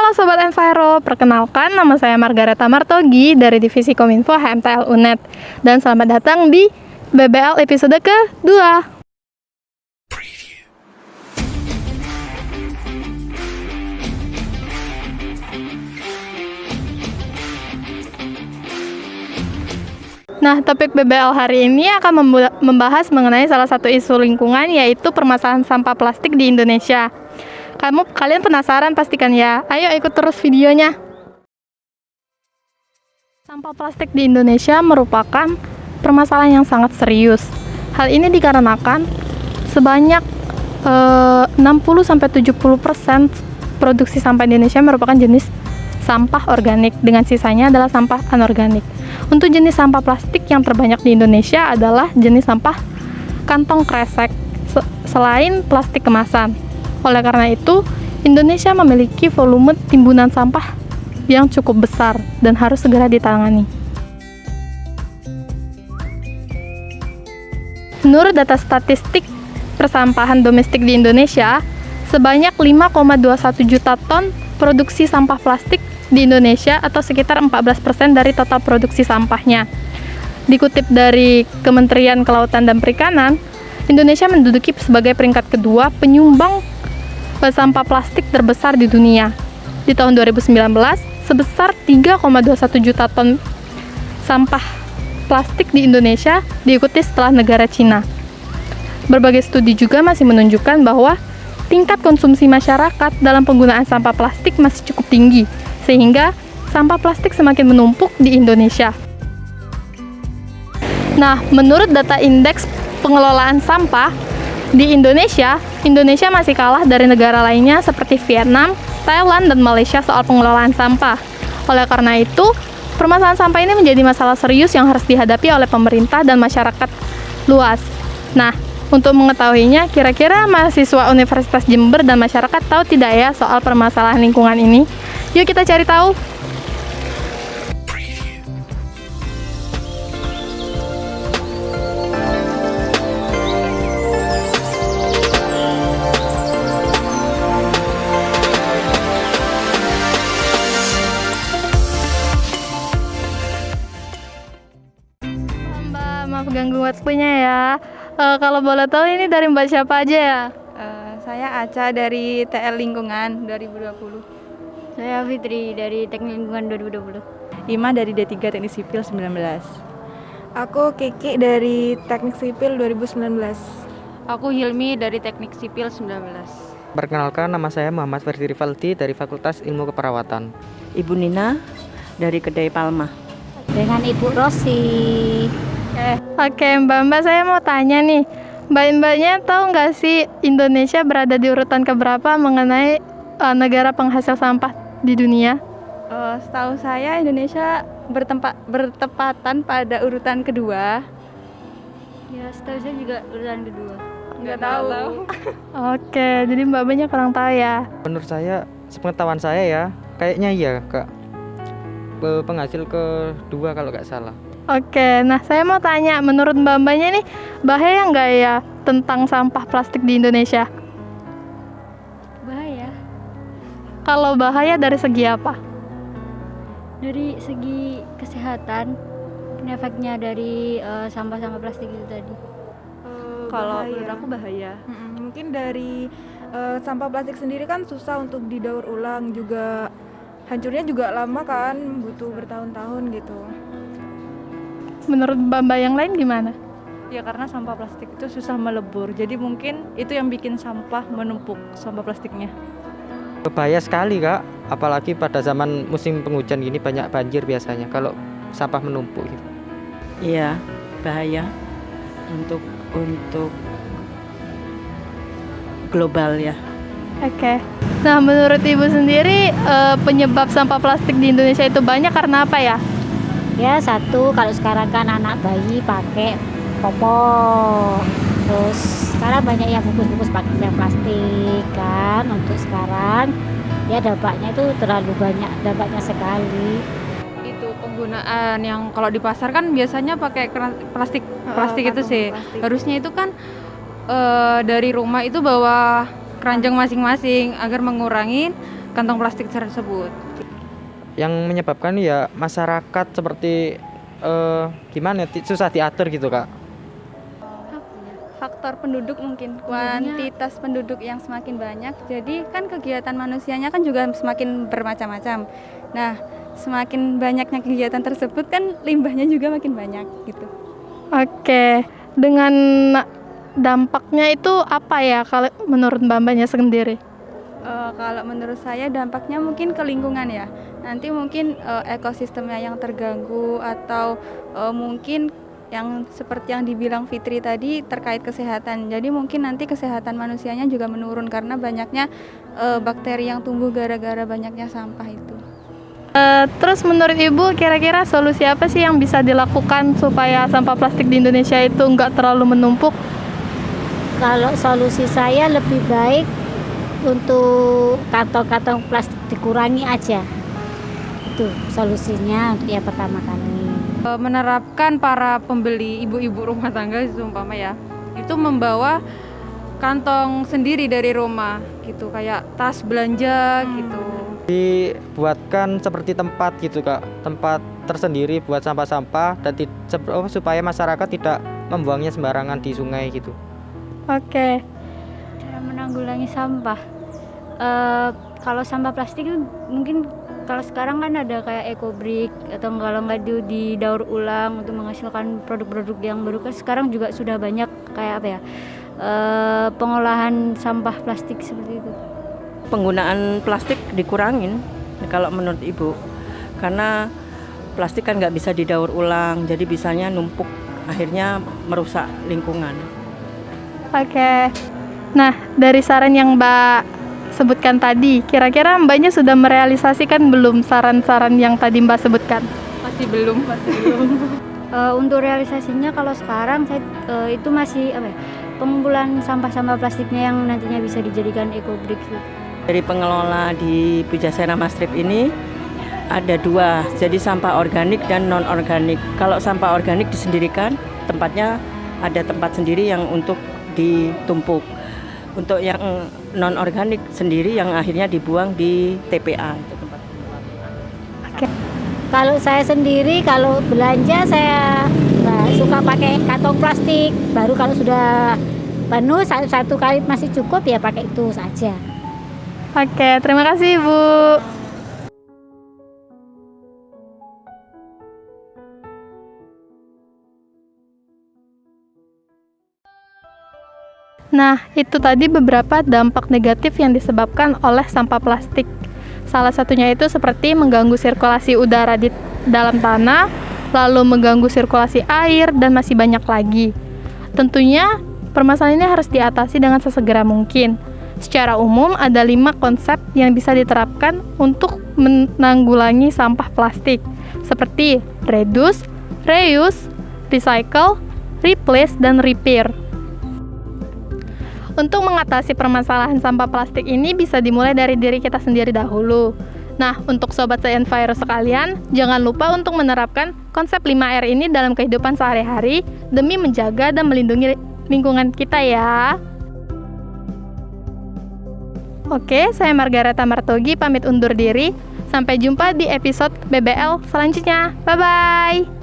Halo Sobat Enviro, perkenalkan nama saya Margareta Martogi dari Divisi Kominfo HMTL UNED. Dan selamat datang di BBL episode kedua. Nah, topik BBL hari ini akan membahas mengenai salah satu isu lingkungan, yaitu permasalahan sampah plastik di Indonesia. Kalian penasaran pastikan ya? Ayo ikut terus videonya. Sampah plastik di Indonesia merupakan permasalahan yang sangat serius. Hal ini dikarenakan sebanyak 60-70% produksi sampah Indonesia merupakan jenis sampah organik, dengan sisanya adalah sampah anorganik. Untuk jenis sampah plastik yang terbanyak di Indonesia adalah jenis sampah kantong kresek, selain plastik kemasan. Oleh karena itu, Indonesia memiliki volume timbunan sampah yang cukup besar dan harus segera ditangani. Menurut data statistik persampahan domestik di Indonesia, sebanyak 5,21 juta ton produksi sampah plastik di Indonesia atau sekitar 14% dari total produksi sampahnya. Dikutip dari Kementerian Kelautan dan Perikanan, Indonesia menduduki sebagai peringkat kedua penyumbang sampah plastik terbesar di dunia. Di tahun 2019, sebesar 3,21 juta ton sampah plastik di Indonesia, diikuti setelah negara Cina. Berbagai studi juga masih menunjukkan bahwa tingkat konsumsi masyarakat dalam penggunaan sampah plastik masih cukup tinggi, sehingga sampah plastik semakin menumpuk di Indonesia. Nah, menurut data Indeks Pengelolaan Sampah di Indonesia masih kalah dari negara lainnya seperti Vietnam, Thailand, dan Malaysia soal pengelolaan sampah. Oleh karena itu, permasalahan sampah ini menjadi masalah serius yang harus dihadapi oleh pemerintah dan masyarakat luas. Nah, untuk mengetahuinya, kira-kira mahasiswa Universitas Jember dan masyarakat tahu tidak ya soal permasalahan lingkungan ini? Yuk kita cari tahu. Mbak, maaf ganggu waktunya ya. Kalau boleh tahu ini dari Mbak siapa aja ya? Saya Aca dari TL Lingkungan 2020. Saya Fitri dari Teknik Lingkungan 2020. Ima dari D3 Teknik Sipil 19. Aku Kiki dari Teknik Sipil 2019. Aku Hilmi dari Teknik Sipil 19. Perkenalkan, nama saya Muhammad Ferdi Rivaldi dari Fakultas Ilmu Keperawatan. Ibu Nina dari Kedai Palma. Dengan Ibu Rosi. Oke, Mbak, saya mau tanya nih. Mbak-mbaknya tahu nggak sih Indonesia berada di urutan keberapa mengenai negara penghasil sampah di dunia? Setahu saya Indonesia bertepatan pada urutan kedua. Ya, setahu saya juga urutan kedua. Nggak tahu. Oke, jadi mbak-mbaknya kurang tahu ya. Menurut saya, sepengetahuan saya ya, kayaknya iya Kak, penghasil kedua kalau nggak salah. Oke, nah saya mau tanya, menurut mbak-mbaknya nih, bahaya nggak ya tentang sampah plastik di Indonesia? Bahaya. Kalau bahaya dari segi apa? Dari segi kesehatan, efeknya dari sampah-sampah plastik itu tadi. Kalau Bahaya. menurut aku bahaya. Mungkin dari sampah plastik sendiri kan susah untuk didaur ulang, juga hancurnya juga lama kan, butuh bertahun-tahun gitu. Menurut mbak-mbak yang lain gimana? Ya karena sampah plastik itu susah melebur. Jadi mungkin itu yang bikin sampah menumpuk, sampah plastiknya. Bahaya sekali Kak, apalagi pada zaman musim penghujan gini banyak banjir biasanya kalau sampah menumpuk gitu. Iya, bahaya untuk global ya. Oke. Nah, menurut ibu sendiri penyebab sampah plastik di Indonesia itu banyak karena apa ya? Ya, satu, kalau sekarang kan anak bayi pakai popok. Terus sekarang banyak yang bungkus-bungkus pakai yang plastik kan. Untuk sekarang ya dampaknya itu terlalu banyak, dampaknya sekali. Itu penggunaan yang kalau di pasar kan biasanya pakai plastik itu sih. Plastik. Harusnya itu kan dari rumah itu bawa keranjang masing-masing agar mengurangi kantong plastik tersebut. Yang menyebabkan ya masyarakat seperti gimana susah diatur gitu Kak. Faktor penduduk mungkin, kuantitas penduduk yang semakin banyak, jadi kan kegiatan manusianya kan juga semakin bermacam-macam. Nah, semakin banyaknya kegiatan tersebut kan limbahnya juga makin banyak gitu. Oke, dengan dampaknya itu apa ya kalau menurut Mbak-mbaknya sendiri? Kalau menurut saya dampaknya mungkin ke lingkungan ya. Nanti mungkin ekosistemnya yang terganggu atau mungkin yang seperti yang dibilang Fitri tadi terkait kesehatan. Jadi mungkin nanti kesehatan manusianya juga menurun karena banyaknya bakteri yang tumbuh gara-gara banyaknya sampah itu. Terus menurut Ibu kira-kira solusi apa sih yang bisa dilakukan supaya sampah plastik di Indonesia itu nggak terlalu menumpuk? Kalau solusi saya lebih baik untuk kantong-kantong plastik dikurangi aja. Itu solusinya untuk yang pertama kali. Menerapkan para pembeli ibu-ibu rumah tangga seumpama ya, itu membawa kantong sendiri dari rumah gitu, kayak tas belanja gitu. Dibuatkan seperti tempat gitu Kak, tempat tersendiri buat sampah-sampah dan supaya masyarakat tidak membuangnya sembarangan di sungai gitu. Oke. Cara menanggulangi sampah. Kalau sampah plastik itu mungkin kalau sekarang kan ada kayak EcoBrick atau kalau nggak didaur ulang untuk menghasilkan produk-produk yang baru, kan sekarang juga sudah banyak kayak apa ya, pengolahan sampah plastik seperti itu. Penggunaan plastik dikurangin kalau menurut Ibu, karena plastik kan nggak bisa didaur ulang, jadi bisanya numpuk, akhirnya merusak lingkungan. Oke. Nah, dari saran yang Mbak sebutkan tadi, kira-kira Mbaknya sudah merealisasikan belum saran-saran yang tadi Mbak sebutkan? Masih belum. Untuk realisasinya kalau sekarang saya itu masih apa ya, pengumpulan sampah-sampah plastiknya yang nantinya bisa dijadikan EcoBrick gitu. Dari pengelola di Pujasera Mastrip ini ada dua, jadi sampah organik dan non organik. Kalau sampah organik disendirikan, tempatnya ada tempat sendiri yang untuk ditumpuk. Untuk yang non organik sendiri yang akhirnya dibuang di TPA itu tempat. Kalau saya sendiri kalau belanja saya suka pakai kantong plastik. Baru kalau sudah penuh satu kali masih cukup ya pakai itu saja. Oke, terima kasih Ibu. Nah, itu tadi beberapa dampak negatif yang disebabkan oleh sampah plastik. Salah satunya itu seperti mengganggu sirkulasi udara di dalam tanah, lalu mengganggu sirkulasi air, dan masih banyak lagi. Tentunya, permasalahan ini harus diatasi dengan sesegera mungkin. Secara umum, ada 5 konsep yang bisa diterapkan untuk menanggulangi sampah plastik, seperti reduce, reuse, recycle, replace, dan repair. Untuk mengatasi permasalahan sampah plastik ini bisa dimulai dari diri kita sendiri dahulu. Nah, untuk Sobat Se-Enviro sekalian, jangan lupa untuk menerapkan konsep 5R ini dalam kehidupan sehari-hari demi menjaga dan melindungi lingkungan kita ya. Oke, saya Margareta Martogi pamit undur diri. Sampai jumpa di episode BBL selanjutnya. Bye-bye!